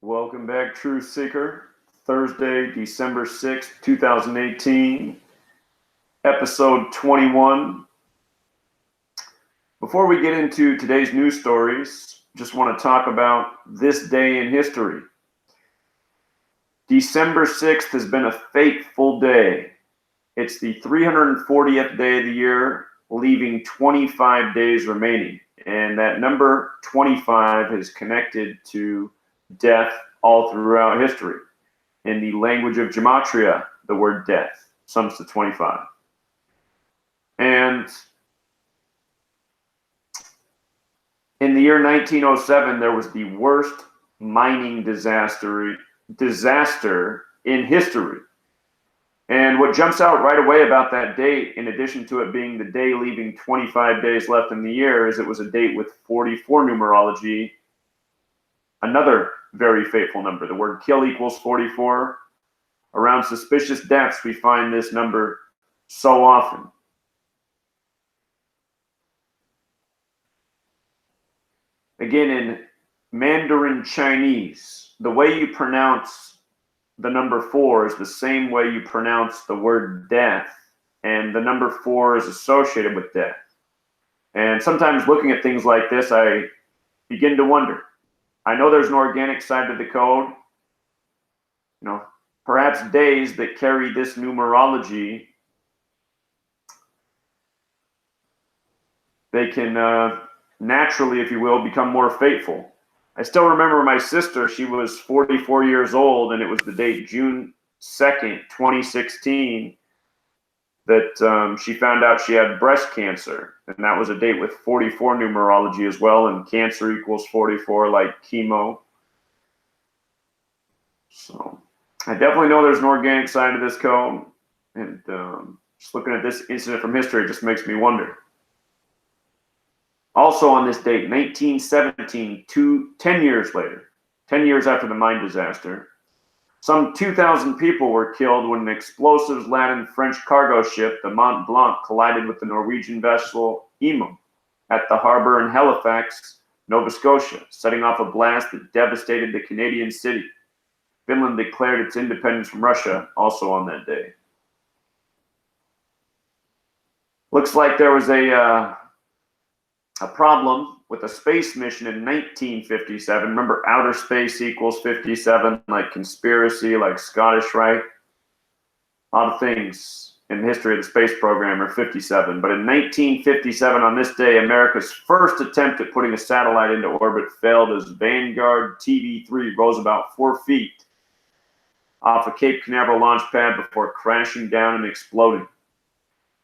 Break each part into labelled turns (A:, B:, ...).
A: Welcome back, Truth Seeker. Thursday, December 6th, 2018, episode 21. Before we get into today's news stories, just want to talk about this day in history. December 6th has been a fateful day. It's the 340th day of the year, leaving 25 days remaining. And that number 25 is connected to death all throughout history. In the language of gematria, the word death sums to 25. And in the year 1907, there was the worst mining disaster in history. And what jumps out right away about that date, in addition to it being the day leaving 25 days left in the year, is it was a date with 44 numerology, another very fateful number. The word kill equals 44. Around suspicious deaths, we find this number so often. Again, in Mandarin Chinese, the way you pronounce the number 4 is the same way you pronounce the word death, and the number 4 is associated with death. And sometimes looking at things like this, I begin to wonder. I know there's an organic side to the code. Perhaps days that carry this numerology, they can naturally, if you will, become more fateful. I still remember my sister, she was 44 years old, and it was the date June 2nd, 2016, that she found out she had breast cancer. And that was a date with 44 numerology as well, and cancer equals 44, like chemo. So I definitely know there's an organic side to this code, and just looking at this incident from history, it just makes me wonder. Also on this date, 1917, 10 years later, 10 years after the mine disaster, some 2,000 people were killed when an explosives-laden French cargo ship, the Mont Blanc, collided with the Norwegian vessel Emma at the harbor in Halifax, Nova Scotia, setting off a blast that devastated the Canadian city. Finland declared its independence from Russia also on that day. Looks like there was a problem with a space mission in 1957. Remember, outer space equals 57, like conspiracy, like Scottish Rite. A lot of things in the history of the space program are 57. But in 1957, on this day, America's first attempt at putting a satellite into orbit failed as Vanguard TV3 rose about 4 feet off a Cape Canaveral launch pad before crashing down and exploding.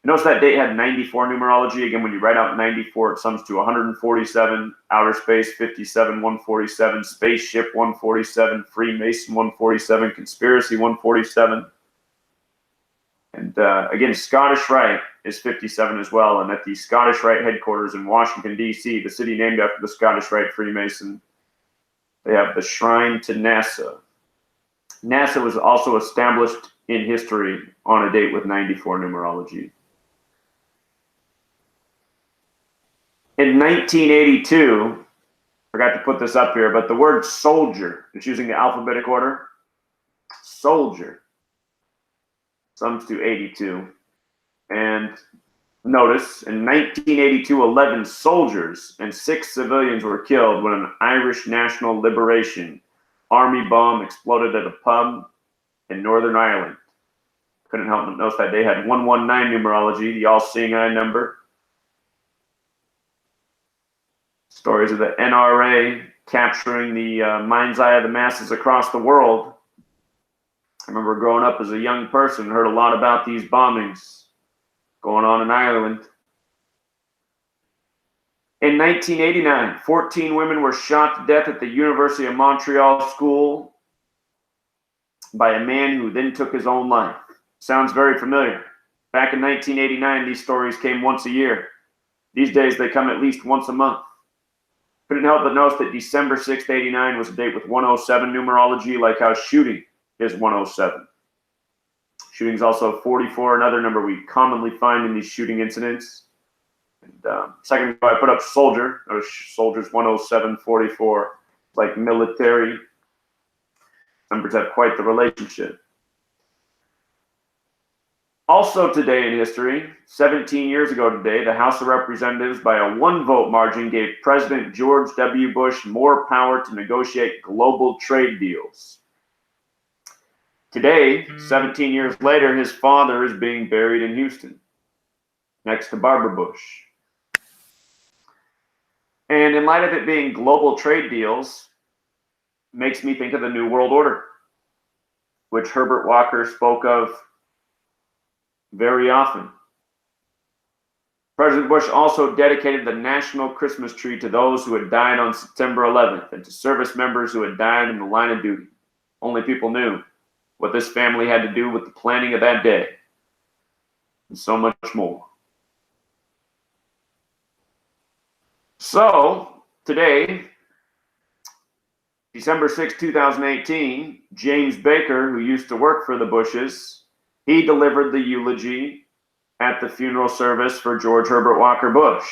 A: Notice that date had 94 numerology. Again, when you write out 94, it sums to 147, outer space 57, 147, spaceship 147, Freemason 147, conspiracy 147. And again, Scottish Rite is 57 as well. And at the Scottish Rite headquarters in Washington, D.C., the city named after the Scottish Rite Freemason, they have the shrine to NASA. NASA was also established in history on a date with 94 numerology. In 1982, forgot to put this up here, but the word soldier, it's using the alphabetic order. Soldier sums to 82. And notice, in 1982, 11 soldiers and 6 civilians were killed when an Irish National Liberation Army bomb exploded at a pub in Northern Ireland. Couldn't help but notice that they had 119 numerology, the all-seeing eye number. Stories of the NRA capturing the mind's eye of the masses across the world. I remember growing up as a young person, heard a lot about these bombings going on in Ireland. In 1989, 14 women were shot to death at the University of Montreal school by a man who then took his own life. Sounds very familiar. Back in 1989, these stories came once a year. These days, they come at least once a month. Couldn't help but notice that December 6th, 89 was a date with 107 numerology, like how shooting is 107. Shooting is also 44, another number we commonly find in these shooting incidents. And second, I put up soldier. Notice soldiers 107, 44, like military. Members have quite the relationship. Also today in history, 17 years ago today, the House of Representatives by a 1-vote margin gave President George W. Bush more power to negotiate global trade deals. Today, 17 years later, his father is being buried in Houston, next to Barbara Bush. And in light of it being global trade deals, makes me think of the New World Order, which Herbert Walker spoke of very often. President Bush also dedicated the national Christmas tree to those who had died on September 11th and to service members who had died in the line of duty. Only people knew what this family had to do with the planning of that day, and so much more. So, today, December 6, 2018, James Baker, who used to work for the Bushes, he delivered the eulogy at the funeral service for George Herbert Walker Bush.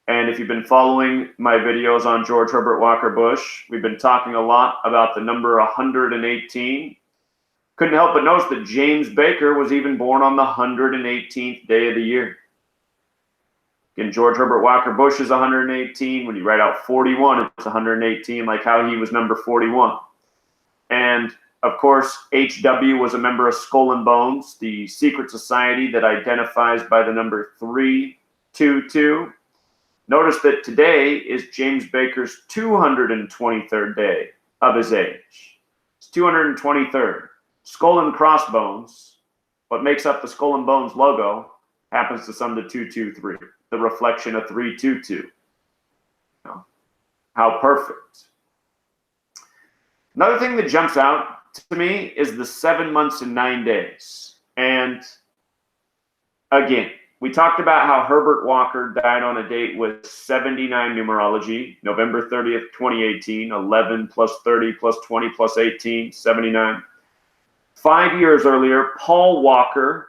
A: And if you've been following my videos on George Herbert Walker Bush, we've been talking a lot about the number 118. Couldn't help but notice that James Baker was even born on the 118th day of the year. Again, George Herbert Walker Bush is 118. When you write out 41, it's 118, like how he was number 41. And of course, H.W. was a member of Skull and Bones, the secret society that identifies by the number 322. Notice that today is James Baker's 223rd day of his age. It's 223rd. Skull and Crossbones, what makes up the Skull and Bones logo, happens to sum to 223, the reflection of 322. How perfect. Another thing that jumps out to me is the 7 months and 9 days. And again, we talked about how Herbert Walker died on a date with 79 numerology, November 30th, 2018, 11 plus 30 plus 20 plus 18, 79. 5 years earlier, Paul Walker,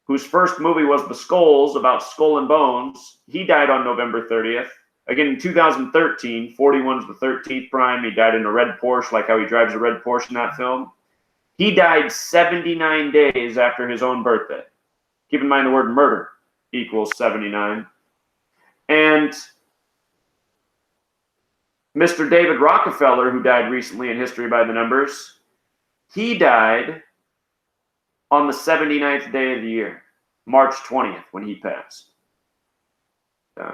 A: whose first movie was The Skulls, about Skull and Bones, he died on November 30th. Again, in 2013, 41's the 13th prime. He died in a red Porsche, like how he drives a red Porsche in that film. He died 79 days after his own birthday. Keep in mind the word murder equals 79. And Mr. David Rockefeller, who died recently in history by the numbers, he died on the 79th day of the year, March 20th, when he passed.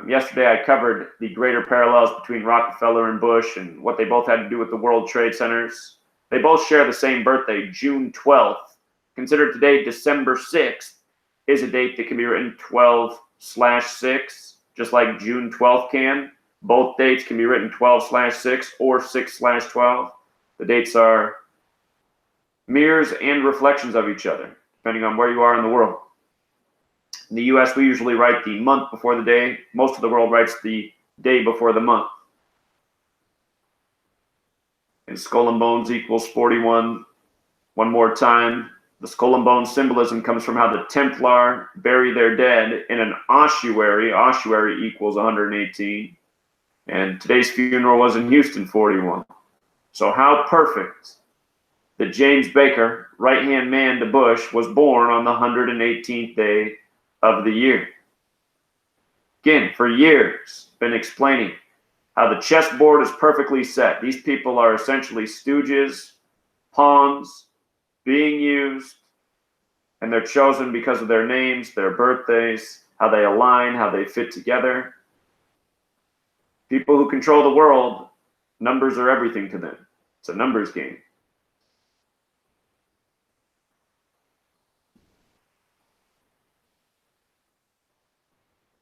A: Yesterday, I covered the greater parallels between Rockefeller and Bush and what they both had to do with the World Trade Centers. They both share the same birthday, June 12th. Consider today December 6th is a date that can be written 12/6, just like June 12th can. Both dates can be written 12/6 or 6/12. The dates are mirrors and reflections of each other, depending on where you are in the world. In the US, we usually write the month before the day. Most of the world writes the day before the month. And Skull and Bones equals 41. One more time. The Skull and Bones symbolism comes from how the Templar bury their dead in an ossuary. Ossuary equals 118. And today's funeral was in Houston, 41. So how perfect that James Baker, right-hand man to Bush, was born on the 118th day of the year. Again, for years, been explaining how the chessboard is perfectly set. These people are essentially stooges, pawns, being used, and they're chosen because of their names, their birthdays, how they align, how they fit together. People who control the world, numbers are everything to them. It's a numbers game.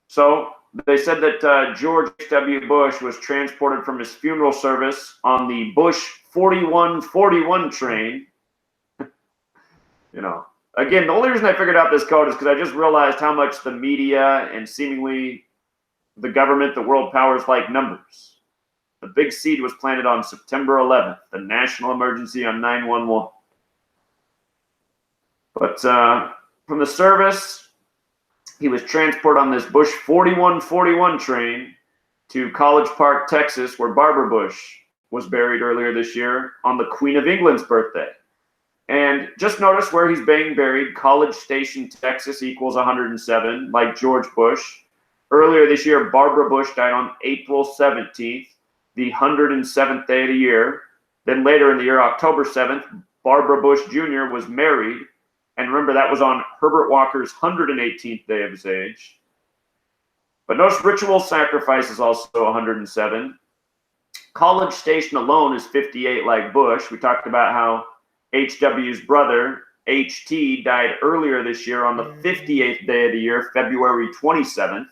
A: So they said that George W. Bush was transported from his funeral service on the Bush 4141 train. Again, the only reason I figured out this code is because I just realized how much the media and seemingly the government, the world powers like numbers. The big seed was planted on September 11th, the national emergency on 911. But from the service, he was transported on this Bush 4141 train to College Park, Texas, where Barbara Bush was buried earlier this year on the Queen of England's birthday. And just notice where he's being buried. College Station, Texas equals 107, like George Bush. Earlier this year, Barbara Bush died on April 17th, the 107th day of the year. Then later in the year, October 7th, Barbara Bush Jr. was married. And remember, that was on Herbert Walker's 118th day of his age. But notice ritual sacrifice is also 107. College Station alone is 58, like Bush. We talked about how HW's brother, HT, died earlier this year on the 58th day of the year, February 27th.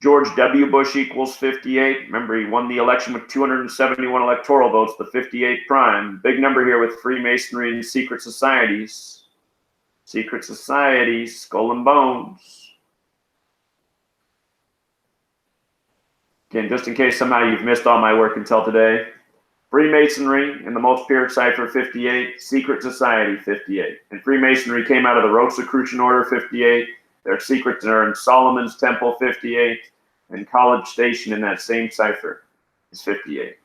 A: George W. Bush equals 58. Remember, he won the election with 271 electoral votes, the 58 prime. Big number here with Freemasonry and secret societies. Secret societies, skull and bones. Again, just in case somehow you've missed all my work until today. Freemasonry in the most pure cipher, 58. Secret society, 58. And Freemasonry came out of the Rosicrucian Order, 58. Their secrets are in Solomon's Temple, 58. And College Station in that same cipher is 58.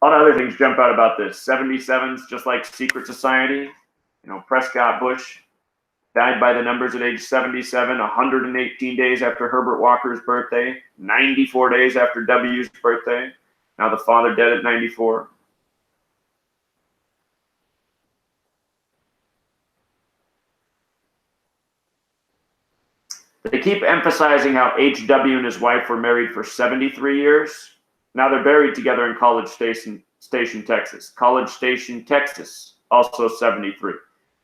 A: A lot of other things jump out about this. 77's just like secret society. You know, Prescott Bush died by the numbers at age 77, 118 days after Herbert Walker's birthday, 94 days after W's birthday. Now the father dead at 94. They keep emphasizing how HW and his wife were married for 73 years. Now they're buried together in College Station, Texas. College Station, Texas, also 73.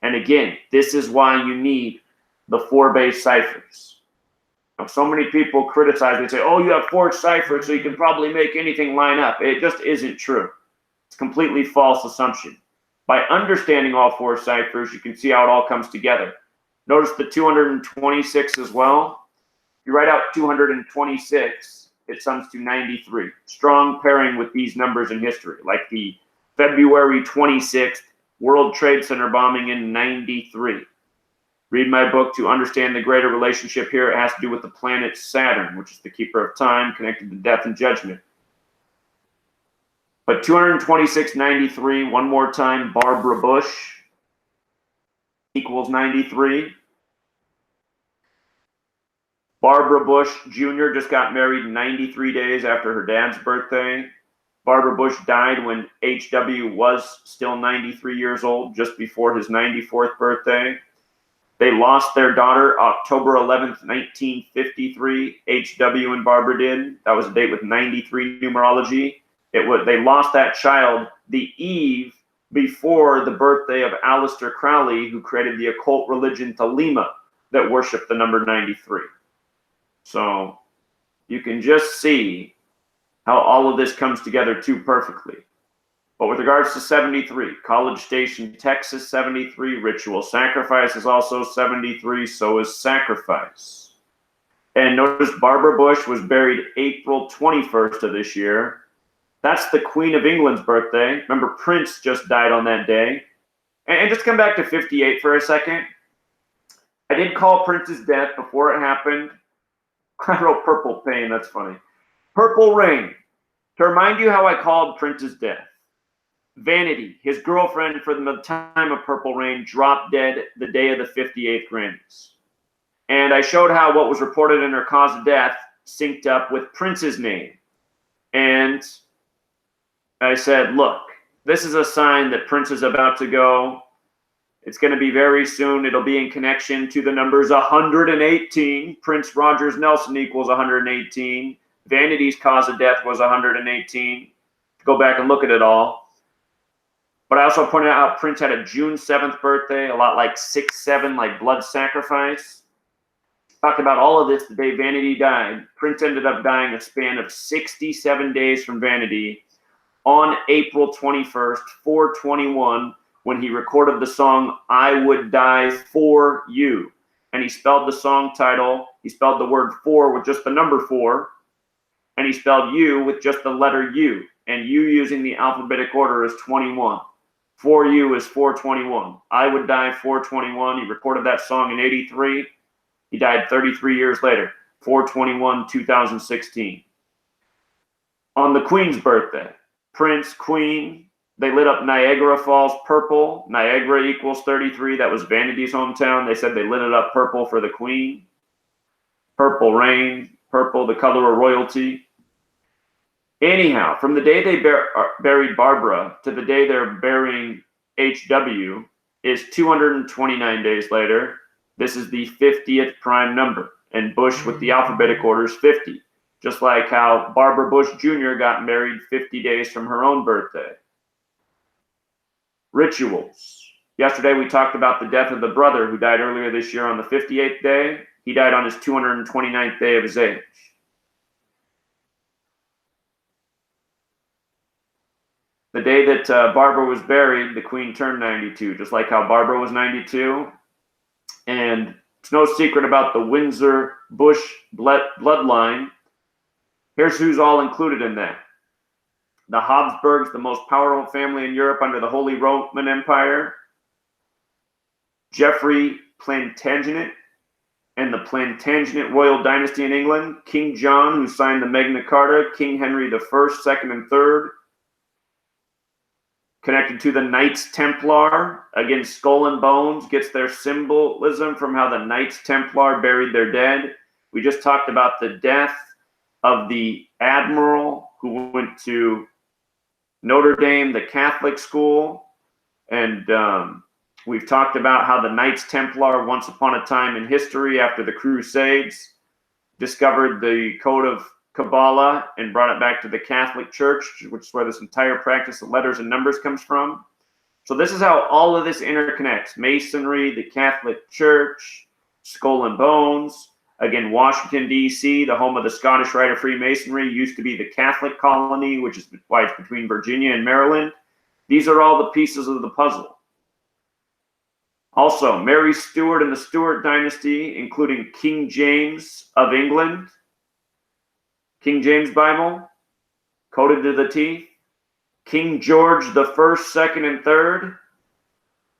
A: And again, this is why you need the 4-base ciphers. Now, so many people criticize, they say, oh, you have 4 ciphers, so you can probably make anything line up. It just isn't true. It's a completely false assumption. By understanding all 4 ciphers, you can see how it all comes together. Notice the 226 as well. If you write out 226, it sums to 93. Strong pairing with these numbers in history, like the February 26th World Trade Center bombing in 93. Read my book to understand the greater relationship here. It has to do with the planet Saturn, which is the keeper of time, connected to death and judgment. But 226.93, one more time, Barbara Bush equals 93. Barbara Bush Jr. just got married 93 days after her dad's birthday. Barbara Bush died when HW was still 93 years old, just before his 94th birthday. They lost their daughter October 11th, 1953. HW and Barbara did. That was a date with 93 numerology. They lost that child the eve before the birthday of Aleister Crowley, who created the occult religion Thelema that worshiped the number 93. So you can just see how all of this comes together too perfectly. But with regards to 73, College Station, Texas, 73, ritual sacrifice is also 73, so is sacrifice. And notice Barbara Bush was buried April 21st of this year. That's the Queen of England's birthday. Remember, Prince just died on that day. And just come back to 58 for a second. I did call Prince's death before it happened. I wrote Purple Pain, that's funny. Purple Rain. To remind you how I called Prince's death. Vanity, his girlfriend for the time of Purple Rain, dropped dead the day of the 58th Grammys. And I showed how what was reported in her cause of death synced up with Prince's name. And I said, look, this is a sign that Prince is about to go. It's going to be very soon. It'll be in connection to the numbers 118. Prince Rogers Nelson equals 118. Vanity's cause of death was 118. Go back and look at it all. But I also pointed out how Prince had a June 7th birthday, a lot like 6/7, like blood sacrifice. Talked about all of this the day Vanity died. Prince ended up dying a span of 67 days from Vanity on April 21st, 4/21, when he recorded the song I Would Die For You. And he spelled the song title, he spelled the word for with just the number 4, and he spelled you with just the letter U. And U using the alphabetic order is 21. For You is 4/21. I Would Die 4/21. He recorded that song in 83. He died 33 years later, 4/21, 2016. On the Queen's birthday, Prince, Queen, they lit up Niagara Falls purple. Niagara equals 33. That was Vanity's hometown. They said they lit it up purple for the Queen. Purple rain, purple, the color of royalty. Anyhow, from the day they buried Barbara to the day they're burying HW is 229 days later. This is the 50th prime number, and Bush with the alphabetic order is 50, just like how Barbara Bush Jr. got married 50 days from her own birthday. Rituals. Yesterday we talked about the death of the brother who died earlier this year on the 58th day. He died on his 229th day of his age. The day that Barbara was buried, the Queen turned 92, just like how Barbara was 92. And it's no secret about the Windsor-Bush bloodline. Here's who's all included in that. The Habsburgs, the most powerful family in Europe under the Holy Roman Empire. Geoffrey Plantagenet and the Plantagenet royal dynasty in England. King John, who signed the Magna Carta. King Henry I, II, and III. Connected to the Knights Templar. Again, Skull and Bones gets their symbolism from how the Knights Templar buried their dead. We just talked about the death of the admiral who went to Notre Dame, the Catholic school. And we've talked about how the Knights Templar, once upon a time in history after the Crusades, discovered the code of Kabbalah and brought it back to the Catholic Church, which is where this entire practice of letters and numbers comes from. So this is how all of this interconnects. Masonry, the Catholic Church, Skull and Bones. Again, Washington, D.C., the home of the Scottish Rite of Freemasonry, used to be the Catholic colony, which is why it's between Virginia and Maryland. These are all the pieces of the puzzle. Also, Mary Stuart and the Stuart dynasty, including King James of England. King James Bible, coded to the teeth. King George the First, Second, and Third.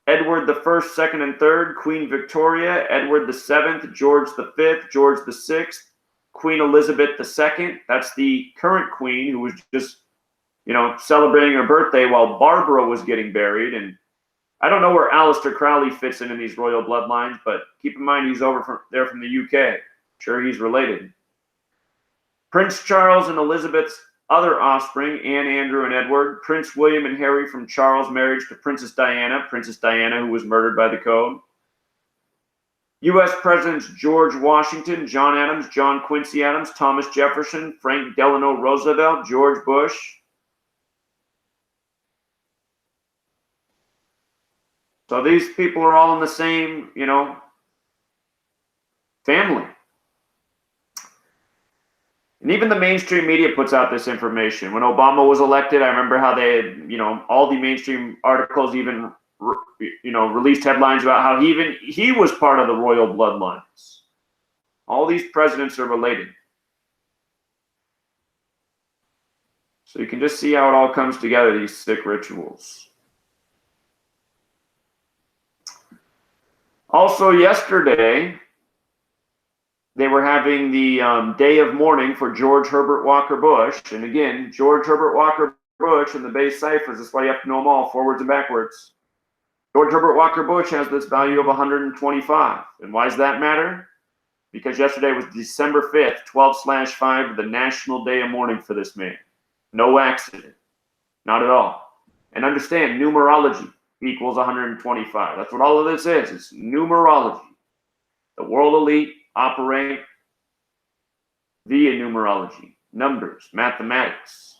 A: Edward the First, Second, and Third. Queen Victoria. Edward the Seventh. George the Fifth. George the Sixth. Queen Elizabeth II. That's the current queen who was just, celebrating her birthday while Barbara was getting buried. And I don't know where Aleister Crowley fits in these royal bloodlines, but keep in mind he's over there from the UK. Sure, he's related. Prince Charles and Elizabeth's other offspring, Anne, Andrew, and Edward. Prince William and Harry from Charles' marriage to Princess Diana who was murdered by the code. U.S. Presidents George Washington, John Adams, John Quincy Adams, Thomas Jefferson, Frank Delano Roosevelt, George Bush. So these people are all in the same, family. And even the mainstream media puts out this information. When Obama was elected, I remember how they had, all the mainstream articles even, released headlines about how he was part of the royal bloodlines. All these presidents are related. So you can just see how it all comes together, these sick rituals. Also yesterday, they were having the day of mourning for George Herbert Walker Bush. And again, George Herbert Walker Bush and the base ciphers, that's why you have to know them all, forwards and backwards. George Herbert Walker Bush has this value of 125. And why does that matter? Because yesterday was December 5th, 12/5, the national day of mourning for this man. No accident. Not at all. And understand, numerology equals 125. That's what all of this is. It's numerology. The world elite operate via numerology, numbers, mathematics,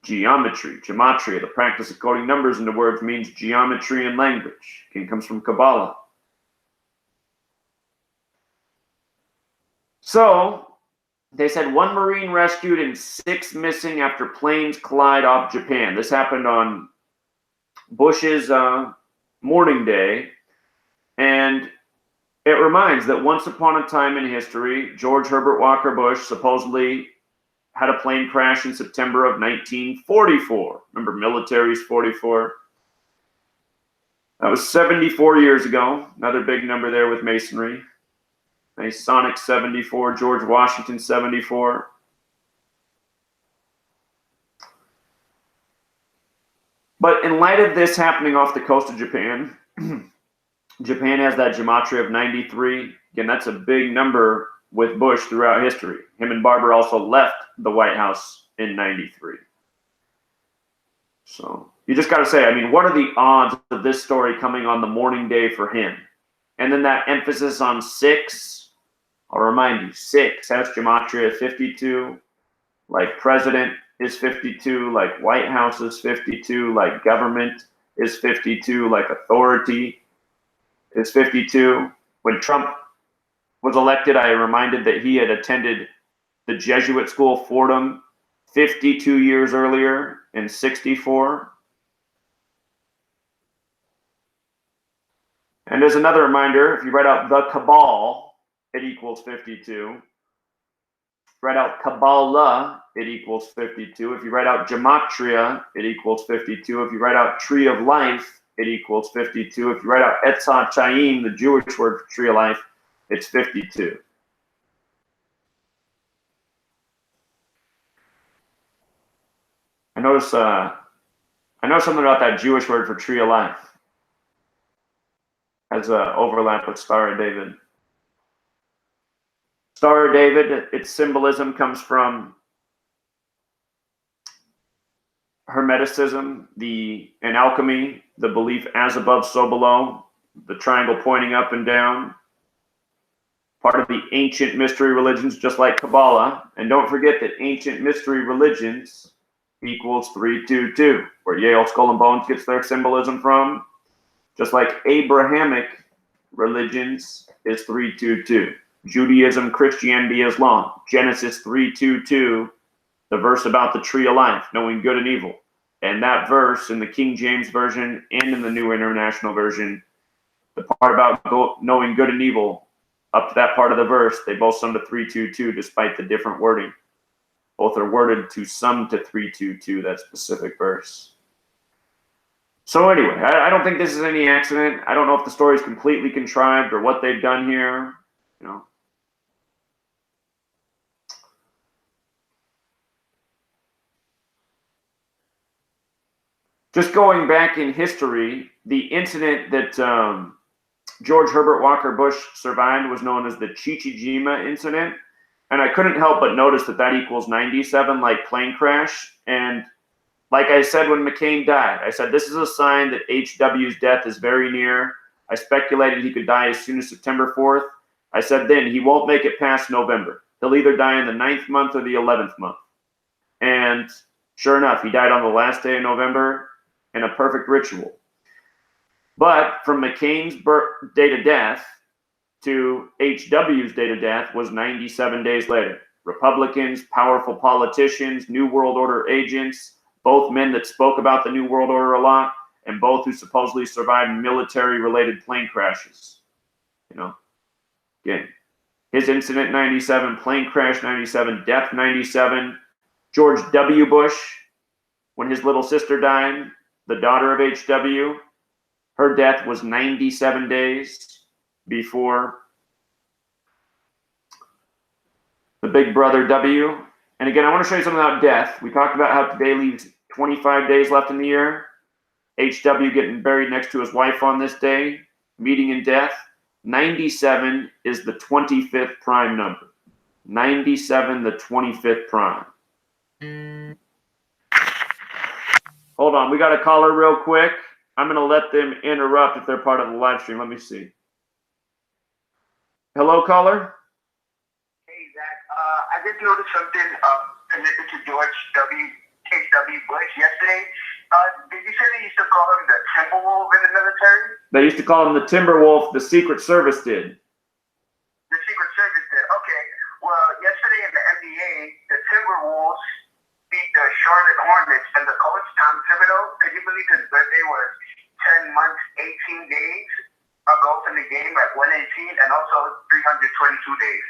A: geometry. Gematria, the practice of coding numbers into words, means geometry and language. It comes from Kabbalah. So they said 1 Marine rescued and 6 missing after planes collide off Japan. This happened on Bush's mourning day. And it reminds that once upon a time in history, George Herbert Walker Bush supposedly had a plane crash in September of 1944. Remember, military's 44. That was 74 years ago. Another big number there with Masonry. Masonic 74, George Washington 74. But in light of this happening off the coast of Japan, Japan has that gematria of 93. Again, that's a big number with Bush throughout history. Him and Barber also left the White House in 93. So you just got to say, I mean, what are the odds of this story coming on the morning day for him? And then that emphasis on 6, I'll remind you, 6 has gematria 52, like president is 52, like White House is 52, like government is 52, like authority is 52. When Trump was elected, I reminded that he had attended the Jesuit school Fordham 52 years earlier in 64. And as another reminder, if you write out the cabal, it equals 52. Write out Kabbalah, it equals 52. If you write out Gematria, it equals 52. If you write out Tree of Life, it equals 52. If you write out Etzah Chaim, the Jewish word for Tree of Life, it's 52. I know something about that Jewish word for Tree of Life. Has an overlap with Star of David. Star of David, its symbolism comes from Hermeticism, and alchemy, the belief as above, so below, the triangle pointing up and down. Part of the ancient mystery religions, just like Kabbalah. And don't forget that ancient mystery religions equals 322, where Yale Skull and Bones gets their symbolism from. Just like Abrahamic religions is 322. Judaism, Christianity, Islam. Genesis 3:22, the verse about the tree of life, knowing good and evil. And that verse in the King James Version and in the New International Version, the part about knowing good and evil, up to that part of the verse, they both sum to 3:22 despite the different wording. Both are worded to sum to 3:22, that specific verse. So anyway, I don't think this is any accident. I don't know if the story is completely contrived or what they've done here. You know. Just going back in history, the incident that George Herbert Walker Bush survived was known as the Chichijima incident. And I couldn't help but notice that that equals 97, like plane crash. And like I said when McCain died, I said this is a sign that HW's death is very near. I speculated he could die as soon as September 4th. I said then he won't make it past November. He'll either die in the 9th month or the 11th month. And sure enough, he died on the last day of November in a perfect ritual. But from McCain's date of death to HW's date of death was 97 days later. Republicans, powerful politicians, New World Order agents, both men that spoke about the New World Order a lot, and both who supposedly survived military-related plane crashes. You know, again, his incident 97, plane crash 97, death 97. George W. Bush, when his little sister died, the daughter of HW, her death was 97 days before the big brother W. And again, I want to show you something about death. We talked about how today leaves 25 days left in the year. HW getting buried next to his wife on this day, meeting in death. 97 is the 25th prime number. 97, the 25th prime. Hold on, we got a caller real quick. I'm going to let them interrupt if they're part of the live stream. Let me see. Hello, caller?
B: Hey, Zach. I just noticed something connected to George H.W. Bush yesterday. Did you say they used to call him the Timberwolf in the military?
A: They used to call him the Timberwolf. The Secret Service did.
B: The Secret Service did. Okay. Well, yesterday in the NBA, the Timberwolves beat the Charlotte Hornets, and the coach, Tom Thibodeau, could you believe his birthday was 10 months, 18 days ago from the game at 118, and also 322 days.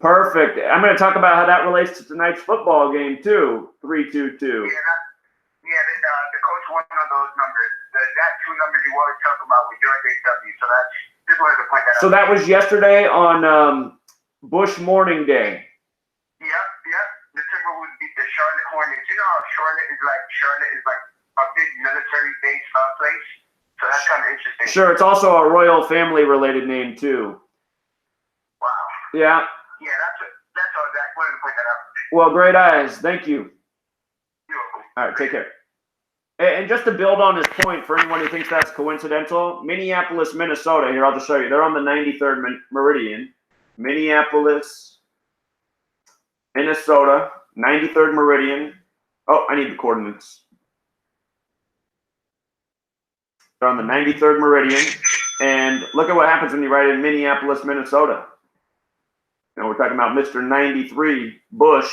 A: Perfect. I'm going to talk about how that relates to tonight's football game, too. 3-2-2.
B: Yeah, the coach won on those numbers. That two numbers you always talk about with George H.W. So that's just wanted to point that out. So
A: that was yesterday on Bush Morning Day.
B: Yep. The Timberwolves beat the Charlotte Hornets. You know how Charlotte is like a big military base place. So that's kind of interesting.
A: Sure, it's also a royal family related name too.
B: Wow.
A: Yeah.
B: Yeah, that's all that. Wanted to point that out.
A: Well, great eyes. Thank you.
B: You're welcome.
A: All right, take care. And just to build on his point, for anyone who thinks that's coincidental, Minneapolis, Minnesota, here, I'll just show you. They're on the 93rd meridian. Minneapolis, Minnesota, 93rd meridian. Oh, I need the coordinates. They're on the 93rd meridian. And look at what happens when you write in Minneapolis, Minnesota. You know, we're talking about Mr. 93, Bush,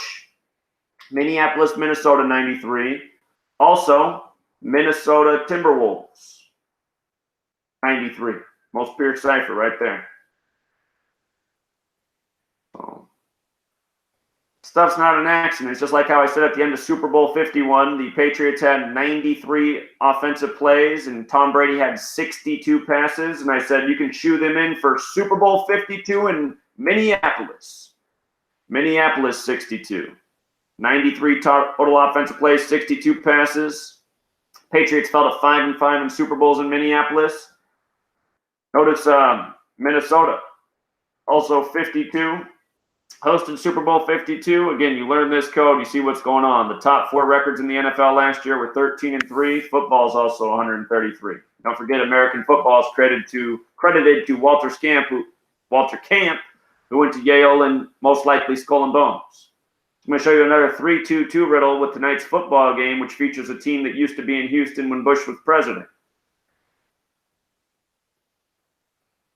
A: Minneapolis, Minnesota, 93. Also, Minnesota Timberwolves, 93. Most pure cipher right there. So, stuff's not an accident. It's just like how I said at the end of Super Bowl 51, the Patriots had 93 offensive plays and Tom Brady had 62 passes. And I said, you can chew them in for Super Bowl 52 in Minneapolis. Minneapolis, 62. 93 total offensive plays, 62 passes. Patriots fell to 5-5 in Super Bowls in Minneapolis. Notice Minnesota, also 52. Hosted Super Bowl 52. Again, you learn this code, you see what's going on. The top 4 records in the NFL last year were 13-3. Football is also 133. Don't forget, American football is credited to Walter Camp, who went to Yale and most likely Skull and Bones. I'm going to show you another 3-2-2 riddle with tonight's football game, which features a team that used to be in Houston when Bush was president.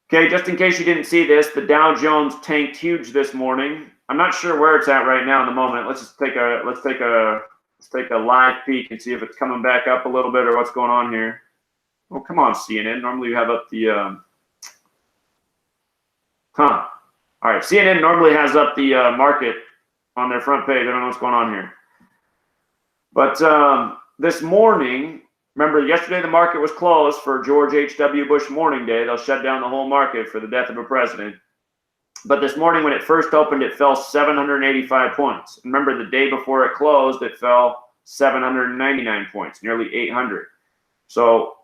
A: Okay, just in case you didn't see this, the Dow Jones tanked huge this morning. I'm not sure where it's at right now in the moment. Let's just take a live peek and see if it's coming back up a little bit or what's going on here. Oh, come on, CNN. Normally you have up the All right, CNN normally has up the market on their front page. I don't know what's going on here. But this morning, remember yesterday the market was closed for George H.W. Bush Mourning Day. They'll shut down the whole market for the death of a president. But this morning when it first opened, it fell 785 points. Remember the day before it closed, it fell 799 points, nearly 800. So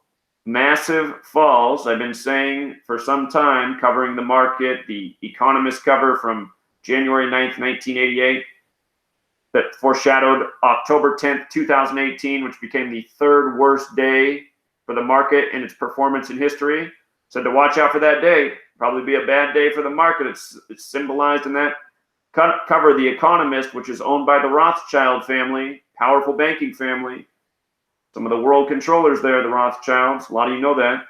A: massive falls. I've been saying for some time, covering the market, the Economist cover from January 9th, 1988, that foreshadowed October 10th, 2018, which became the 3rd worst day for the market in its performance in history. Said to watch out for that day. Probably be a bad day for the market. It's symbolized in that cover. The Economist, which is owned by the Rothschild family, powerful banking family. Some of the world controllers there, the Rothschilds. A lot of you know that.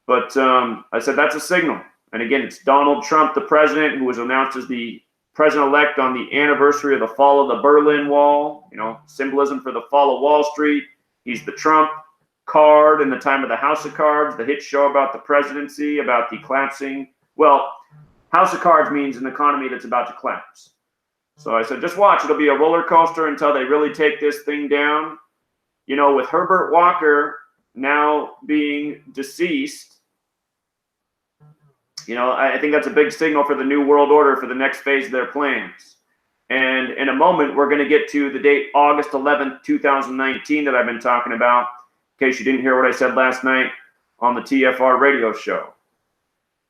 A: But I said that's a signal. And again, it's Donald Trump, the president, who was announced as the president-elect on the anniversary of the fall of the Berlin Wall, you know, symbolism for the fall of Wall Street. He's the Trump card in the time of the House of Cards, the hit show about the presidency, about the collapsing. Well, House of Cards means an economy that's about to collapse. So I said, just watch. It'll be a roller coaster until they really take this thing down. You know, with Herbert Walker now being deceased, you know, I think that's a big signal for the New World Order for the next phase of their plans. And in a moment, we're going to get to the date August 11th, 2019 that I've been talking about, in case you didn't hear what I said last night on the TFR radio show.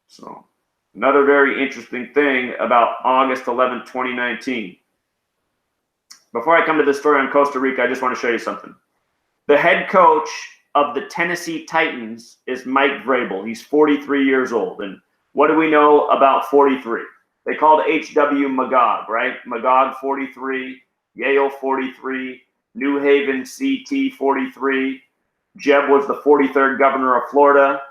A: So another very interesting thing about August 11th, 2019. Before I come to this story on Costa Rica, I just want to show you something. The head coach of the Tennessee Titans is Mike Vrabel. He's 43 years old. And what do we know about 43? They called H.W. Magog, right? Magog 43, Yale 43, New Haven CT 43. Jeb was the 43rd governor of Florida.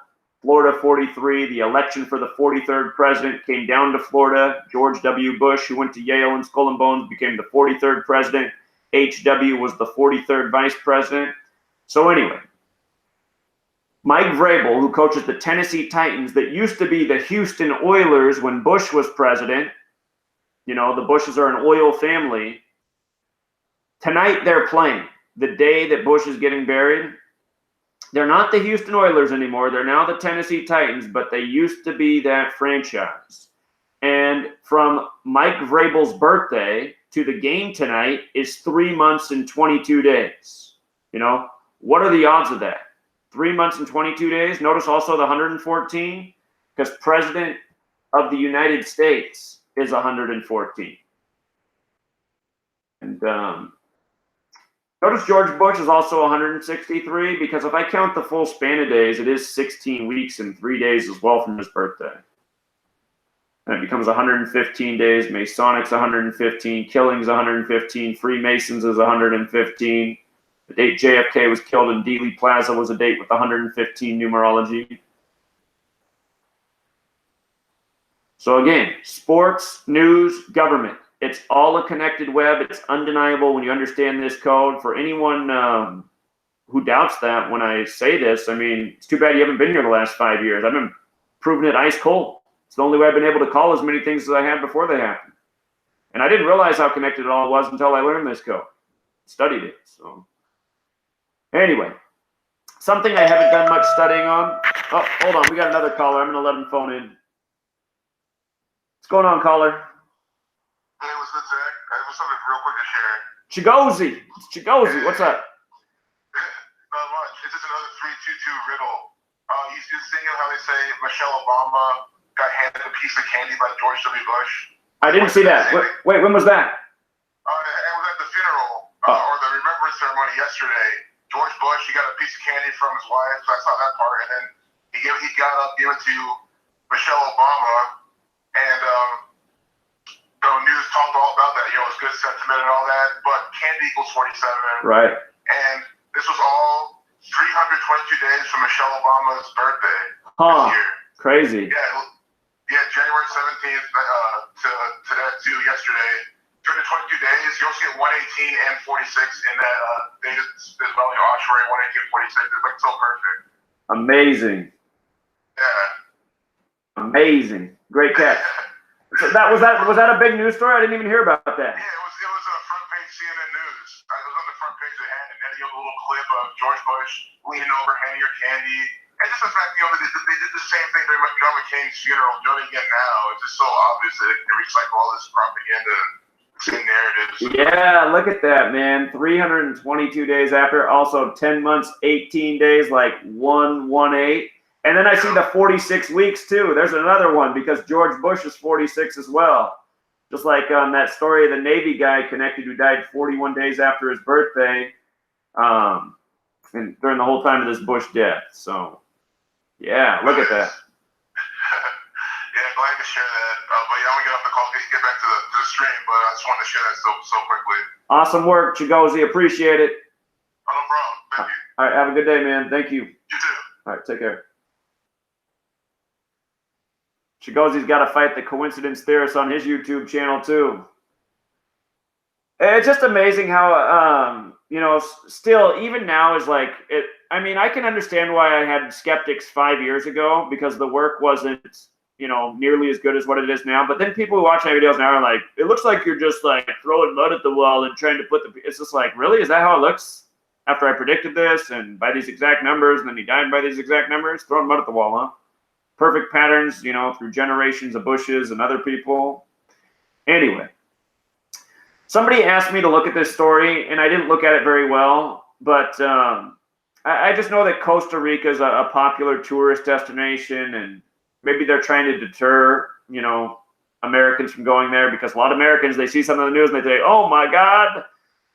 A: Florida 43. The election for the 43rd president came down to Florida. George W. Bush, who went to Yale and Skull and Bones, became the 43rd president. H.W. was the 43rd vice president. So anyway, Mike Vrabel, who coaches the Tennessee Titans that used to be the Houston Oilers when Bush was president, you know, the Bushes are an oil family. Tonight they're playing. The day that Bush is getting buried, they're not the Houston Oilers anymore. They're now the Tennessee Titans, but they used to be that franchise. And from Mike Vrabel's birthday to the game tonight is 3 months and 22 days. You know, What are the odds of that? 3 months and 22 days. Notice also the 114, because President of the United States is 114. And notice George Bush is also 163, because if I count the full span of days, it is 16 weeks and 3 days as well from his birthday. And it becomes 115 days. Masonics 115, Killings 115, Freemasons is 115. The date JFK was killed in Dealey Plaza was a date with 115 numerology. So again, sports, news, government. It's all a connected web. It's undeniable when you understand this code. For anyone who doubts that when I say this, I mean, it's too bad you haven't been here the last 5 years. I've been proving it ice cold. It's the only way I've been able to call as many things as I had before they happened. And I didn't realize how connected it all was until I learned this code, studied it. So anyway, something I haven't done much studying on. Oh, hold on. We got another caller. I'm going to let him phone in. What's going on, caller?
C: Hey, what's up, Zach? I have something real quick to share.
A: Chigozy. It's Chigozy. What's up?
C: Not much. It's just another 322 riddle. He's just singing how they say Michelle Obama got handed a piece of candy by George W. Bush.
A: I didn't see that. Wait, when was that?
C: It was at the funeral or the remembrance ceremony yesterday. George Bush, he got a piece of candy from his wife. So I saw that part, and then he got up, gave it to Michelle Obama, and the news talked all about that. You know, it's good sentiment and all that, but candy equals 47.
A: Right.
C: And this was all 322 days from Michelle Obama's birthday this year.
A: Crazy.
C: Yeah, January 17th to yesterday. 322 days. You also get 118 and 46 in that date as well. You know, Osprey 118, 46. It's like so perfect.
A: Amazing.
C: Yeah.
A: Amazing. Great catch. So was that a big news story? I didn't even hear about that.
C: Yeah, it was a front page CNN news. It was on the front page of Henny, and you have a little clip of George Bush leaning over Henny or Candy. And just the fact, you know, they did the same thing during John McCain's funeral, doing it again now. It's just so obvious that they can recycle all this propaganda and same narratives.
A: Yeah, look at that, man. 322 days after, also 10 months, 18 days, like 118. And then I see the 46 weeks too. There's another one because George Bush is 46 as well. Just like that story of the Navy guy connected who died 41 days after his birthday, and during the whole time of this Bush death. So, yeah, look at that.
C: Yeah, glad to share that. But yeah, I'm gonna get off the call, get back to the stream. But I just wanted to share that so quickly.
A: Awesome work, Chigozy. Appreciate it.
C: Oh, no problem. Thank you.
A: All right, have a good day, man. Thank you.
C: You too.
A: All right, take care. Chigozy's got to fight the coincidence theorist on his YouTube channel too. It's just amazing how, you know, still even now is like it. I mean, I can understand why I had skeptics 5 years ago because the work wasn't, you know, nearly as good as what it is now. But then people who watch my videos now are like, it looks like you're just like throwing mud at the wall and trying to put the. It's just like, really, is that how it looks? After I predicted this and by these exact numbers, and then he died by these exact numbers, throwing mud at the wall, huh? Perfect patterns, you know, through generations of Bushes and other people. Anyway, somebody asked me to look at this story, and I didn't look at it very well, but I just know that Costa Rica is a popular tourist destination, and maybe they're trying to deter, you know, Americans from going there because a lot of Americans, they see something on the news and they say, oh my God,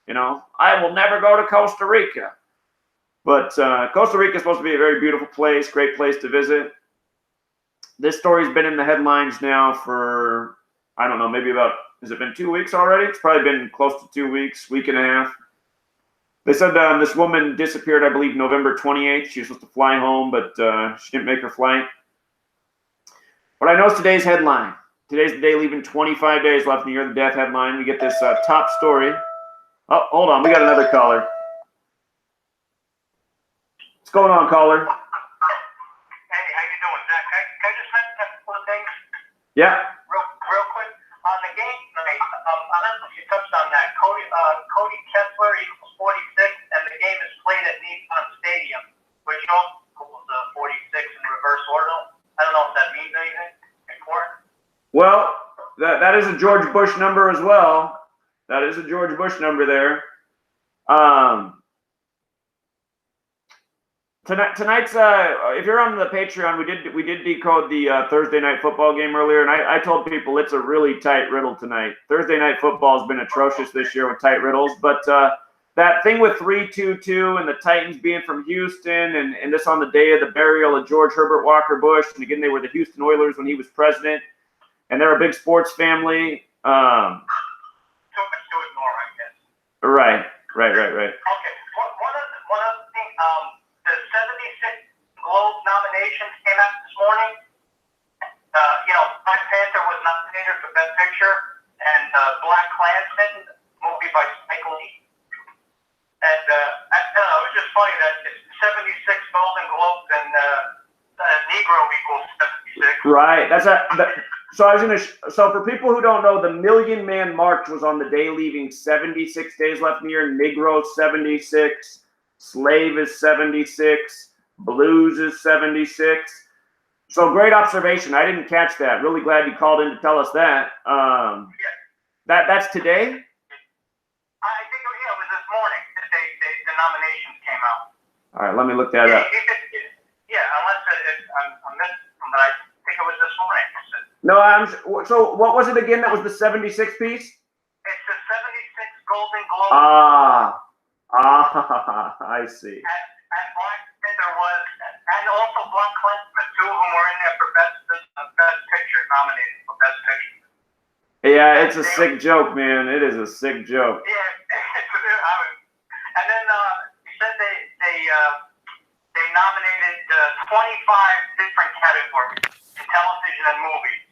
A: you know, I will never go to Costa Rica. But Costa Rica is supposed to be a very beautiful place, great place to visit. This story's been in the headlines now for, I don't know, maybe about, has it been 2 weeks already? It's probably been close to 2 weeks, week and a half. They said this woman disappeared, I believe, November 28th. She was supposed to fly home, but she didn't make her flight. But I know it's today's headline. Today's the day leaving 25 days left in the year of the death headline. We get this top story. Oh, hold on. We got another caller. What's going on, caller? Yeah.
B: Real quick, on the game tonight, I don't know if you touched on that. Cody Kessler equals 46, and the game is played at Nissan Stadium, which also equals 46 in reverse order. I don't know if that means anything important.
A: Well, that is a George Bush number as well. That is a George Bush number there. Tonight's if you're on the Patreon, we did decode the Thursday night football game earlier, and I told people it's a really tight riddle tonight. Thursday night football has been atrocious this year with tight riddles, but that thing with 3-2-2 and the Titans being from Houston, and this on the day of the burial of George Herbert Walker Bush, and again they were the Houston Oilers when he was president, and they're a big sports family.
B: Too much to ignore, I guess.
A: Right.
B: Okay. One other thing. The 76 Globe nominations came out this morning. Black Panther was nominated for Best Picture, and Black Klansman, movie by Spike Lee. And it was just funny that it's 76 Golden Globes and Negro equals 76.
A: Right. So for people who don't know, the Million Man March was on the day leaving 76 days left in the year. Negro 76, Slave is 76, Blues is 76. So great observation. I didn't catch that. Really glad you called in to tell us that. That's today?
B: I think it was this morning that the nominations came out.
A: All right, let me look that up.
B: Unless I'm missing, but I think it was this morning.
A: No, so what was it again that was the 76 piece?
B: It's the 76 Golden Globe.
A: I see.
B: And Black Panther was, and also Black Klansman, two of them were in there for Best Picture, nominated for Best Picture.
A: Yeah, it's a sick joke, man. It is a sick joke.
B: Yeah, and then he said they nominated 25 different categories in television and movies.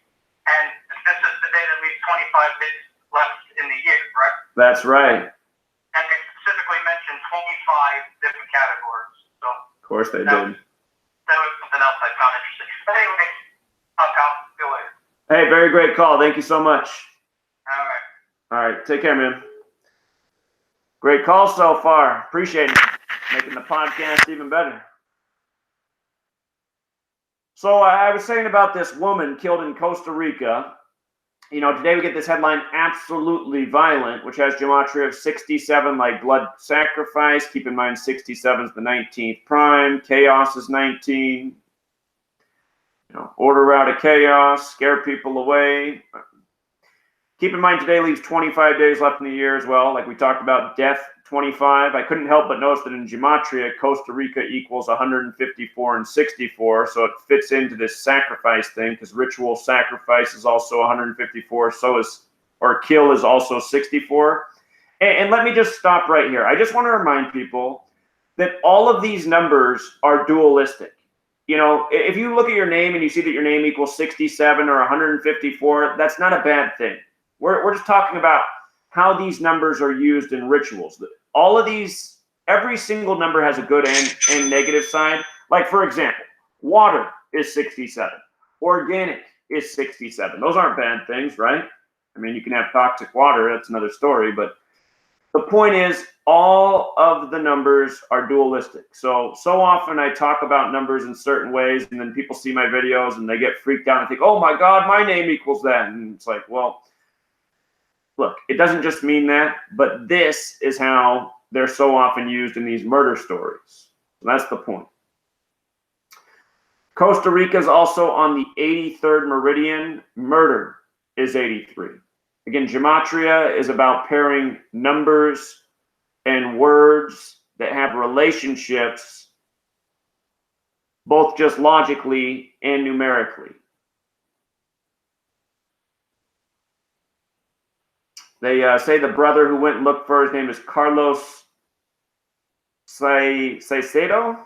B: And this is the day that leaves 25 days left in the year, right?
A: That's right.
B: And they specifically mentioned 25 different categories. So
A: of course they did.
B: That was something else I found interesting. But anyway, I'll see you later.
A: Hey, very great call. Thank you so much.
B: All
A: right, take care, man. Great call so far. Appreciate it. Making the podcast even better. So I was saying about this woman killed in Costa Rica. Today we get this headline, absolutely violent, which has gematria of 67, like blood sacrifice. Keep in mind 67 is the 19th prime. Chaos is 19. Order out of chaos, scare people away. Keep in mind today leaves 25 days left in the year as well. Like we talked about, death 25. I couldn't help but notice that in gematria, Costa Rica equals 154 and 64. So it fits into this sacrifice thing because ritual sacrifice is also 154. Kill is also 64. And let me just stop right here. I just want to remind people that all of these numbers are dualistic. If you look at your name and you see that your name equals 67 or 154, that's not a bad thing. We're just talking about how these numbers are used in rituals. All of these, every single number has a good and negative side. Like, for example, water is 67. Organic is 67. Those aren't bad things, right? I mean, you can have toxic water. That's another story. But the point is, all of the numbers are dualistic. So often I talk about numbers in certain ways, and then people see my videos and they get freaked out and think, oh my God, my name equals that. And it's like, well, look, it doesn't just mean that, but this is how they're so often used in these murder stories. So that's the point. Costa Rica is also on the 83rd meridian. Murder is 83. Again, gematria is about pairing numbers and words that have relationships, both just logically and numerically. They say the brother who went and looked for his name is Carlos Caicedo.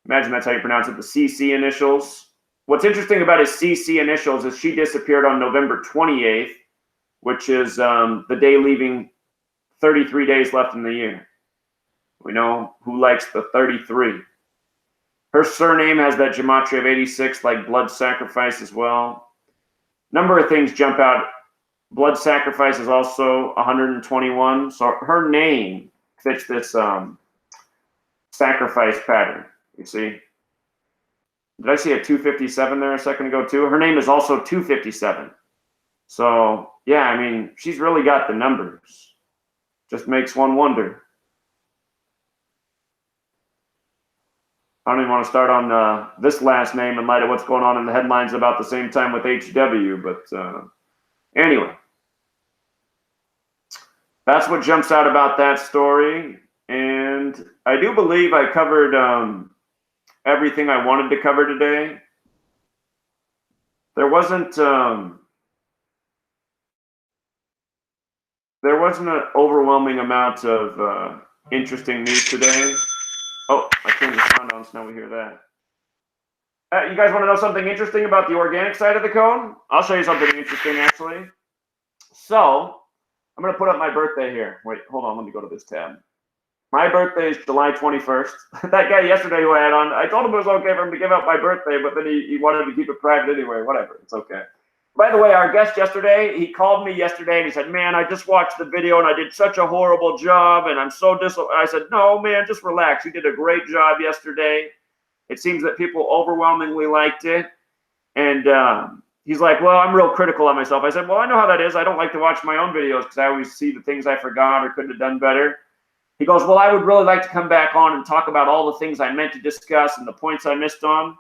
A: Imagine that's how you pronounce it, the CC initials. What's interesting about his CC initials is she disappeared on November 28th, which is the day leaving 33 days left in the year. We know who likes the 33. Her surname has that gematria of 86, like blood sacrifice as well. Number of things jump out. Blood sacrifice is also 121. So her name fits this sacrifice pattern. You see? Did I see a 257 there a second ago too? Her name is also 257. So yeah, I mean, she's really got the numbers. Just makes one wonder. I don't even want to start on this last name in light of what's going on in the headlines about the same time with HW. But anyway, that's what jumps out about that story. And I do believe I covered everything I wanted to cover today. There wasn't an overwhelming amount of interesting news today. Oh, I turned the sound on, so now we hear that. You guys want to know something interesting about the organic side of the code? I'll show you something interesting, actually. So, I'm going to put up my birthday here. Wait, hold on. Let me go to this tab. My birthday is July 21st. That guy yesterday who I had on, I told him it was okay for him to give out my birthday, but then he wanted to keep it private anyway. Whatever. It's okay. By the way, our guest yesterday, he called me yesterday and he said, man, I just watched the video and I did such a horrible job and I'm so I said, no, man, just relax. You did a great job yesterday. It seems that people overwhelmingly liked it. And he's like, well, I'm real critical of myself. I said, well, I know how that is. I don't like to watch my own videos because I always see the things I forgot or couldn't have done better. He goes, well, I would really like to come back on and talk about all the things I meant to discuss and the points I missed on.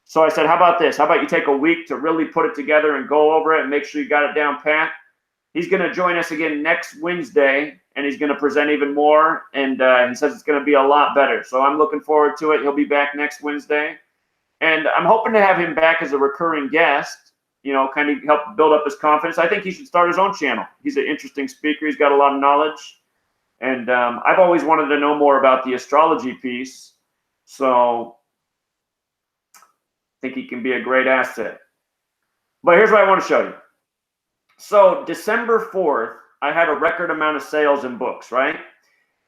A: So I said, how about this? How about you take a week to really put it together and go over it and make sure you got it down pat? He's going to join us again next Wednesday, and he's going to present even more, and he says it's going to be a lot better. So I'm looking forward to it. He'll be back next Wednesday, and I'm hoping to have him back as a recurring guest, you know, kind of help build up his confidence. I think he should start his own channel. He's an interesting speaker. He's got a lot of knowledge, and I've always wanted to know more about the astrology piece, so I think he can be a great asset. But here's what I want to show you. So December 4th, I had a record amount of sales in books, right?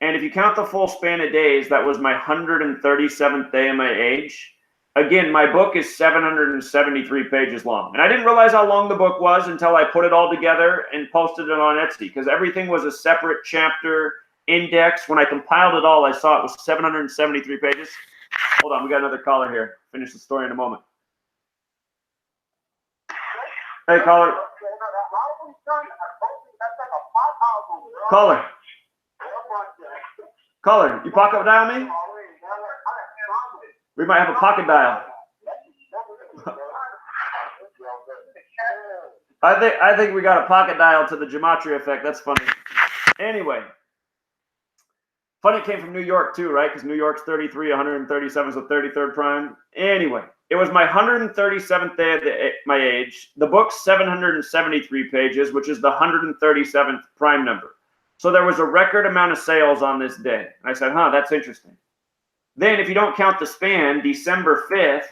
A: And if you count the full span of days, that was my 137th day of my age. Again, my book is 773 pages long. And I didn't realize how long the book was until I put it all together and posted it on Etsy, because everything was a separate chapter index. When I compiled it all, I saw it was 773 pages. Hold on, we got another caller here. Finish the story in a moment. Hey, caller. Caller, you pocket dial me? We might have a pocket dial. I think we got a pocket dial to the gematria effect. That's funny. Anyway. Funny it came from New York too, right? Because New York's 33, 137 is the 33rd prime. Anyway, it was my 137th day at my age. The book's 773 pages, which is the 137th prime number. So there was a record amount of sales on this day. And I said, huh, that's interesting. Then if you don't count the span, December 5th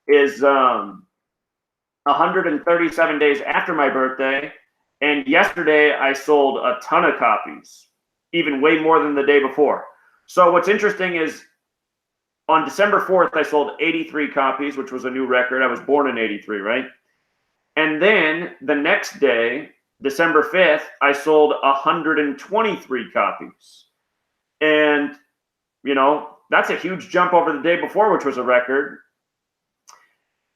A: is 137 days after my birthday. And yesterday I sold a ton of copies, even way more than the day before. So what's interesting is on December 4th, I sold 83 copies, which was a new record. I was born in 83, right? And then the next day, December 5th, I sold 123 copies. And, you know, that's a huge jump over the day before, which was a record.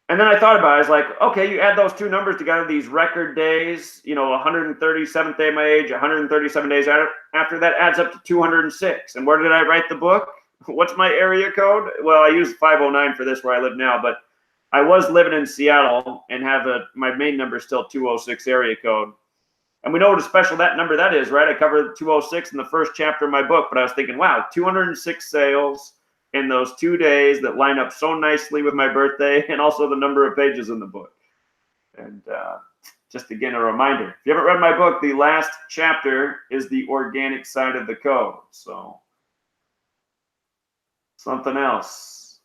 A: And then I thought about it. I was like, okay, you add those two numbers together, these record days, you know, 137th day of my age, 137 days after that adds up to 206. And where did I write the book? What's my area code? Well, I use 509 for this where I live now, but I was living in Seattle and have my main number is still 206 area code. And we know what a special that number that is, right? I covered 206 in the first chapter of my book, but I was thinking, wow, 206 sales in those 2 days that line up so nicely with my birthday and also the number of pages in the book. And just again, a reminder, if you haven't read my book, the last chapter is the organic side of the code. So something else.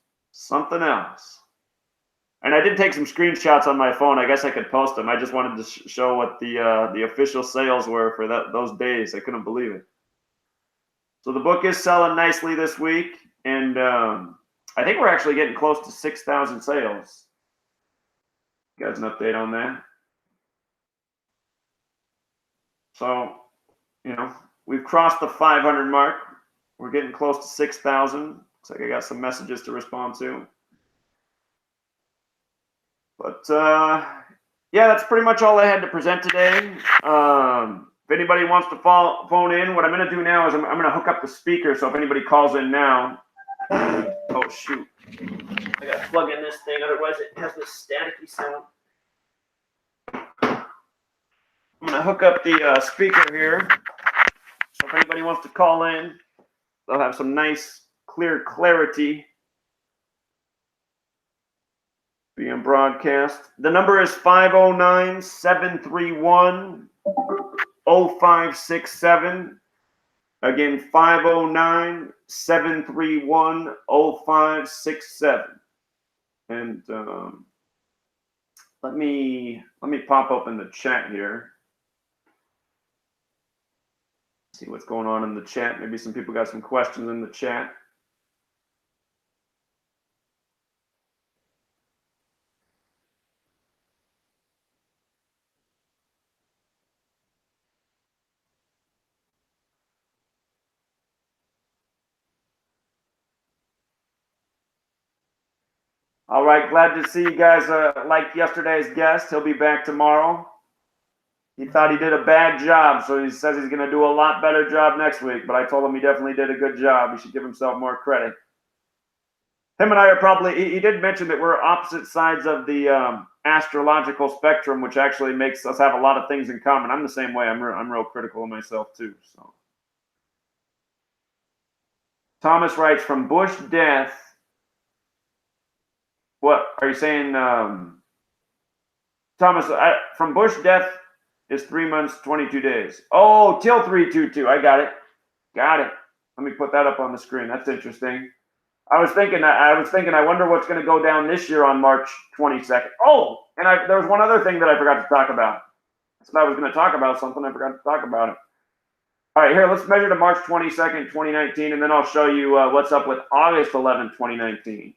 A: And I did take some screenshots on my phone. I guess I could post them. I just wanted to show what the official sales were for those days. I couldn't believe it. So the book is selling nicely this week. And I think we're actually getting close to 6,000 sales. You guys, an update on that? So, you know, we've crossed the 500 mark. We're getting close to 6,000. Looks like I got some messages to respond to. But, yeah, that's pretty much all I had to present today. If anybody wants to phone in, what I'm going to do now is I'm going to hook up the speaker. So if anybody calls in now, oh, Oh, shoot. I got to plug in this thing, otherwise it has this staticky sound. I'm going to hook up the speaker here. So if anybody wants to call in, they'll have some nice, clear clarity being broadcast. The number is 509-731-0567. Again, 509-731-0567. And let me pop open the chat here. See what's going on in the chat. Maybe some people got some questions in the chat. All right, glad to see you guys like yesterday's guest. He'll be back tomorrow. He thought he did a bad job, so he says he's going to do a lot better job next week. But I told him he definitely did a good job. He should give himself more credit. Him and I are probably, he did mention that we're opposite sides of the astrological spectrum, which actually makes us have a lot of things in common. I'm the same way. I'm real critical of myself too. So Thomas writes, from Bush death. What are you saying, Thomas? From Bush death is 3 months, 22 days. Oh, till 322. I got it. Got it. Let me put that up on the screen. That's interesting. I was thinking. I wonder what's going to go down this year on March 22nd. Oh, and there was one other thing that I forgot to talk about. So I was going to talk about something. I forgot to talk about it. All right, here. Let's measure to March 22nd, 2019, and then I'll show you what's up with August 11th, 2019.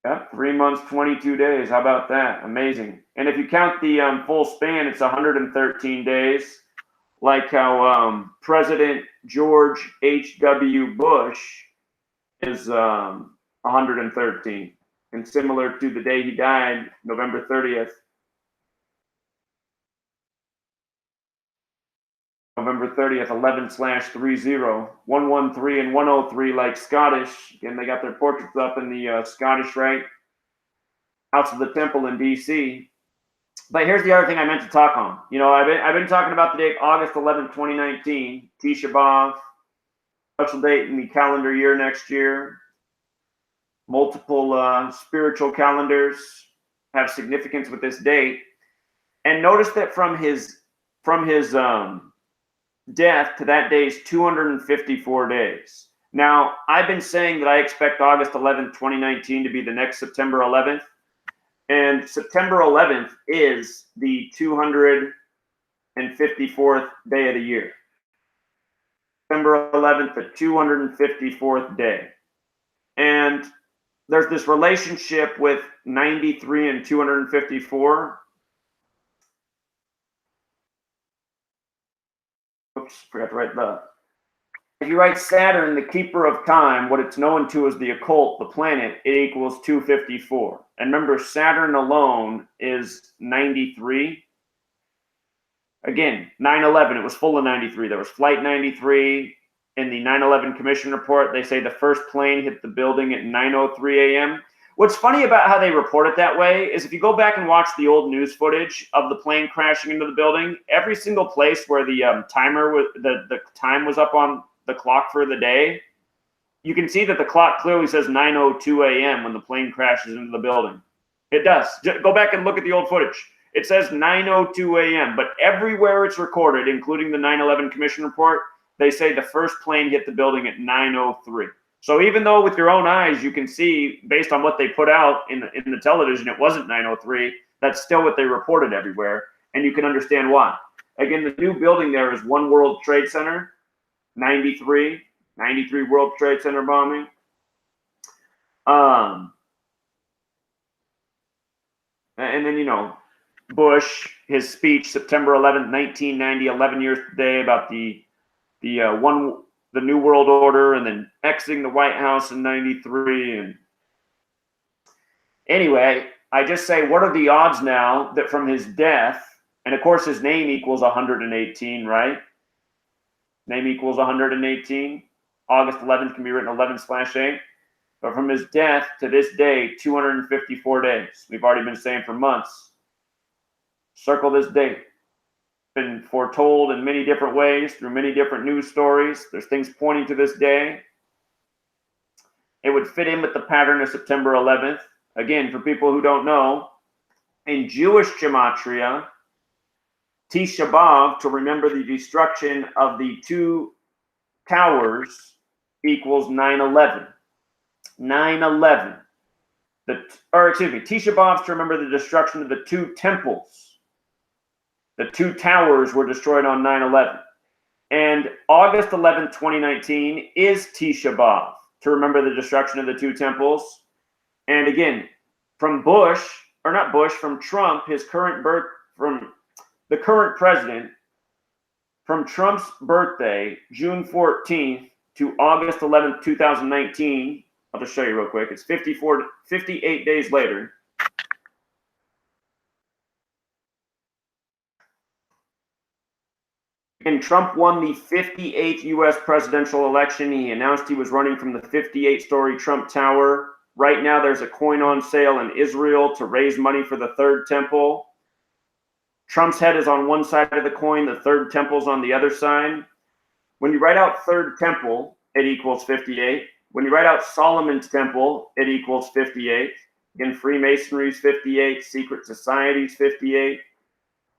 A: Yep, 3 months, 22 days. How about that? Amazing. And if you count the full span, it's 113 days. Like how President George H.W. Bush is 113. And similar to the day he died, November 30th. November 30th, 11/30, 113 and 103, like Scottish. Again, they got their portraits up in the Scottish Rite, House of the Temple in D.C. But here's the other thing I meant to talk on. You know, I've been talking about the date August 11th, 2019, Tisha B'Av, special date in the calendar year next year. Multiple spiritual calendars have significance with this date. And notice that from his death to that day is 254 days. Now, I've been saying that I expect August 11th, 2019 to be the next September 11th. And September 11th is the 254th day of the year. September 11th, the 254th day. And there's this relationship with 93 and 254. Oops, forgot to write that. If you write Saturn, the keeper of time, what it's known to as the occult, the planet, it equals 254. And remember, Saturn alone is 93. Again, 9/11, it was full of 93. There was Flight 93. In the 9/11 Commission report, they say the first plane hit the building at 9:03 a.m. What's funny about how they report it that way is if you go back and watch the old news footage of the plane crashing into the building, every single place where the timer was, the time was up on the clock for the day, you can see that the clock clearly says 9:02 a.m. when the plane crashes into the building. It does. Just go back and look at the old footage. It says 9:02 a.m., but everywhere it's recorded, including the 9/11 Commission report, they say the first plane hit the building at 9:03. So even though with your own eyes you can see, based on what they put out in the television, it wasn't 9:03, that's still what they reported everywhere, and you can understand why. Again, the new building there is One World Trade Center, 93 World Trade Center bombing. And then, you know, Bush, his speech, September 11th, 1990, 11 years today, about the New World Order, and then exiting the White House in 93. And anyway, I just say, what are the odds now that from his death, and of course his name equals 118, right? Name equals 118. August 11th can be written 11/8. But from his death to this day, 254 days. We've already been saying for months. Circle this date. Been foretold in many different ways through many different news stories. There's things pointing to this day. It would fit in with the pattern of September 11th. Again, for people who don't know, in Jewish gematria, Tisha B'Av, to remember the destruction of the two towers, equals 9/11. 9/11. Tisha B'Av to remember the destruction of the two temples. The two towers were destroyed on 9/11. And August 11th, 2019 is Tisha B'Av to remember the destruction of the two temples. And again, from Trump, from the current president, from Trump's birthday, June 14th to August 11th, 2019, I'll just show you real quick. It's 58 days later. And Trump won the 58th U.S. presidential election. He announced he was running from the 58-story Trump Tower. Right now, there's a coin on sale in Israel to raise money for the third temple. Trump's head is on one side of the coin. The third temple's on the other side. When you write out third temple, it equals 58. When you write out Solomon's temple, it equals 58. Again, Freemasonry is 58. Secret Society is 58.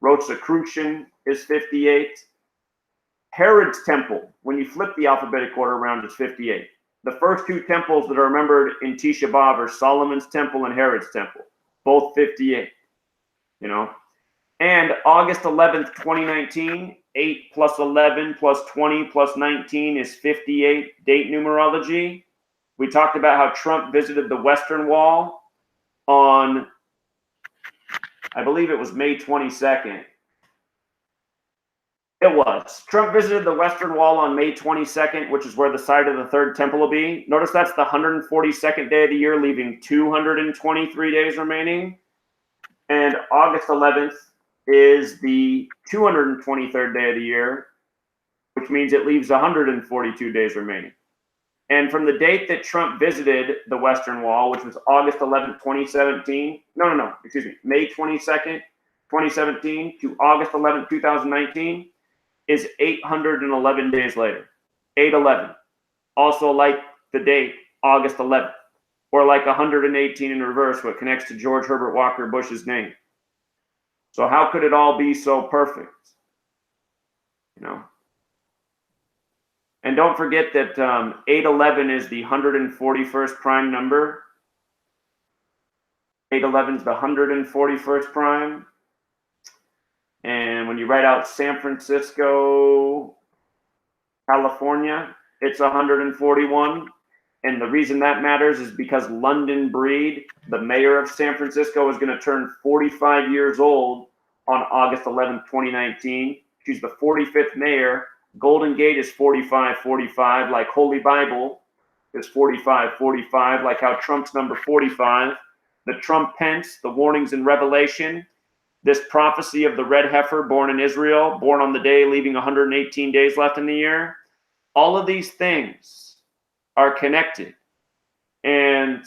A: Rosicrucian is 58. Herod's temple, when you flip the alphabetic order around, is 58. The first two temples that are remembered in Tisha B'Av are Solomon's temple and Herod's temple, both 58. And August 11th, 2019, 8 plus 11 plus 20 plus 19 is 58 date numerology. We talked about how Trump visited the Western Wall on, I believe it was May 22nd. It was. Trump visited the Western Wall on May 22nd, which is where the site of the third temple will be. Notice that's the 142nd day of the year, leaving 223 days remaining. And August 11th is the 223rd day of the year, which means it leaves 142 days remaining. And from the date that Trump visited the Western Wall, which was August 11th, 2017, May 22nd, 2017 to August 11th, 2019, is 811 days later. 811. Also like the date, August 11th. Or like 118 in reverse, what connects to George Herbert Walker Bush's name. So how could it all be so perfect? And don't forget that 811 is the 141st prime number. 811 is the 141st prime. And when you write out San Francisco, California, it's 141. And the reason that matters is because London Breed, the mayor of San Francisco, is going to turn 45 years old on August 11th, 2019. She's the 45th mayor. Golden Gate is 45-45, like Holy Bible is 45-45, like how Trump's number 45. The Trump Pence, the warnings in Revelation, this prophecy of the red heifer born in Israel, born on the day, leaving 118 days left in the year. All of these things are connected. And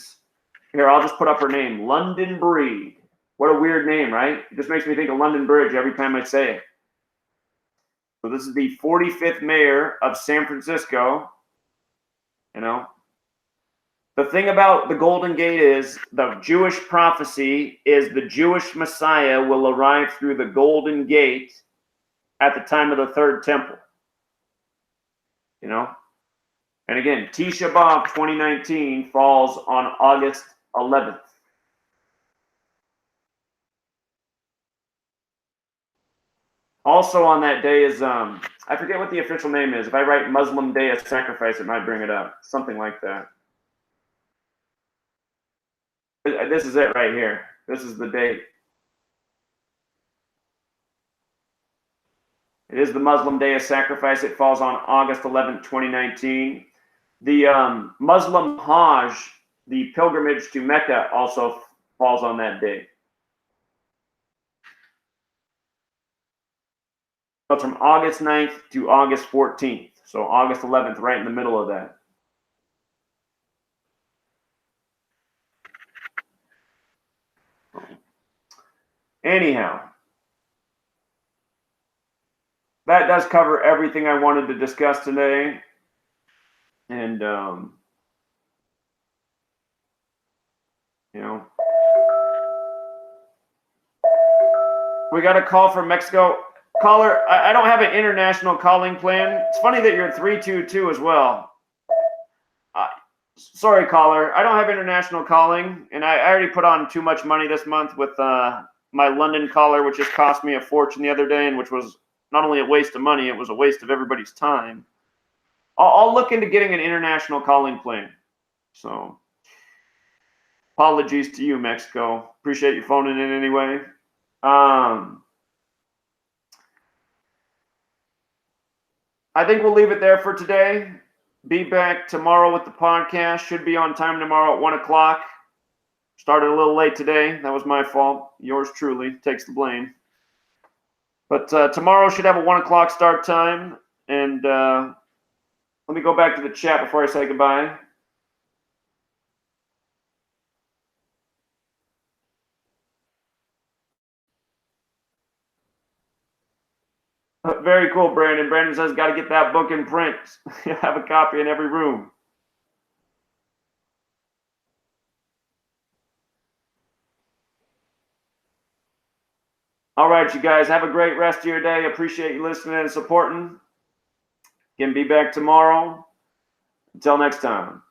A: here, I'll just put up her name, London Breed. What a weird name, right? It just makes me think of London Bridge every time I say it. So this is the 45th mayor of San Francisco. The thing about the Golden Gate is the Jewish prophecy is the Jewish Messiah will arrive through the Golden Gate at the time of the third temple. And again, Tisha B'Av 2019 falls on August 11th. Also on that day is, I forget what the official name is. If I write Muslim Day of Sacrifice, it might bring it up. Something like that. This is it right here. This is the date. It is the Muslim Day of Sacrifice. It falls on August 11th, 2019. The Muslim Hajj, the pilgrimage to Mecca, also falls on that day. So it's from August 9th to August 14th. So August 11th, right in the middle of that. Anyhow, that does cover everything I wanted to discuss today. And, you know, we got a call from Mexico. Caller, I don't have an international calling plan. It's funny that you're 322 as well. Sorry, caller. I don't have international calling, and I already put on too much money this month with my London caller, which has cost me a fortune the other day, and which was not only a waste of money, it was a waste of everybody's time. I'll look into getting an international calling plan. So, apologies to you, Mexico. Appreciate you phoning in anyway. I think we'll leave it there for today. Be back tomorrow with the podcast. Should be on time tomorrow at 1 o'clock. Started a little late today. That was my fault. Yours truly takes the blame. But tomorrow should have a 1 o'clock start time. And let me go back to the chat before I say goodbye. Very cool, Brandon. Brandon says, got to get that book in print. You have a copy in every room. All right, you guys, have a great rest of your day. Appreciate you listening and supporting. Again, be back tomorrow. Until next time.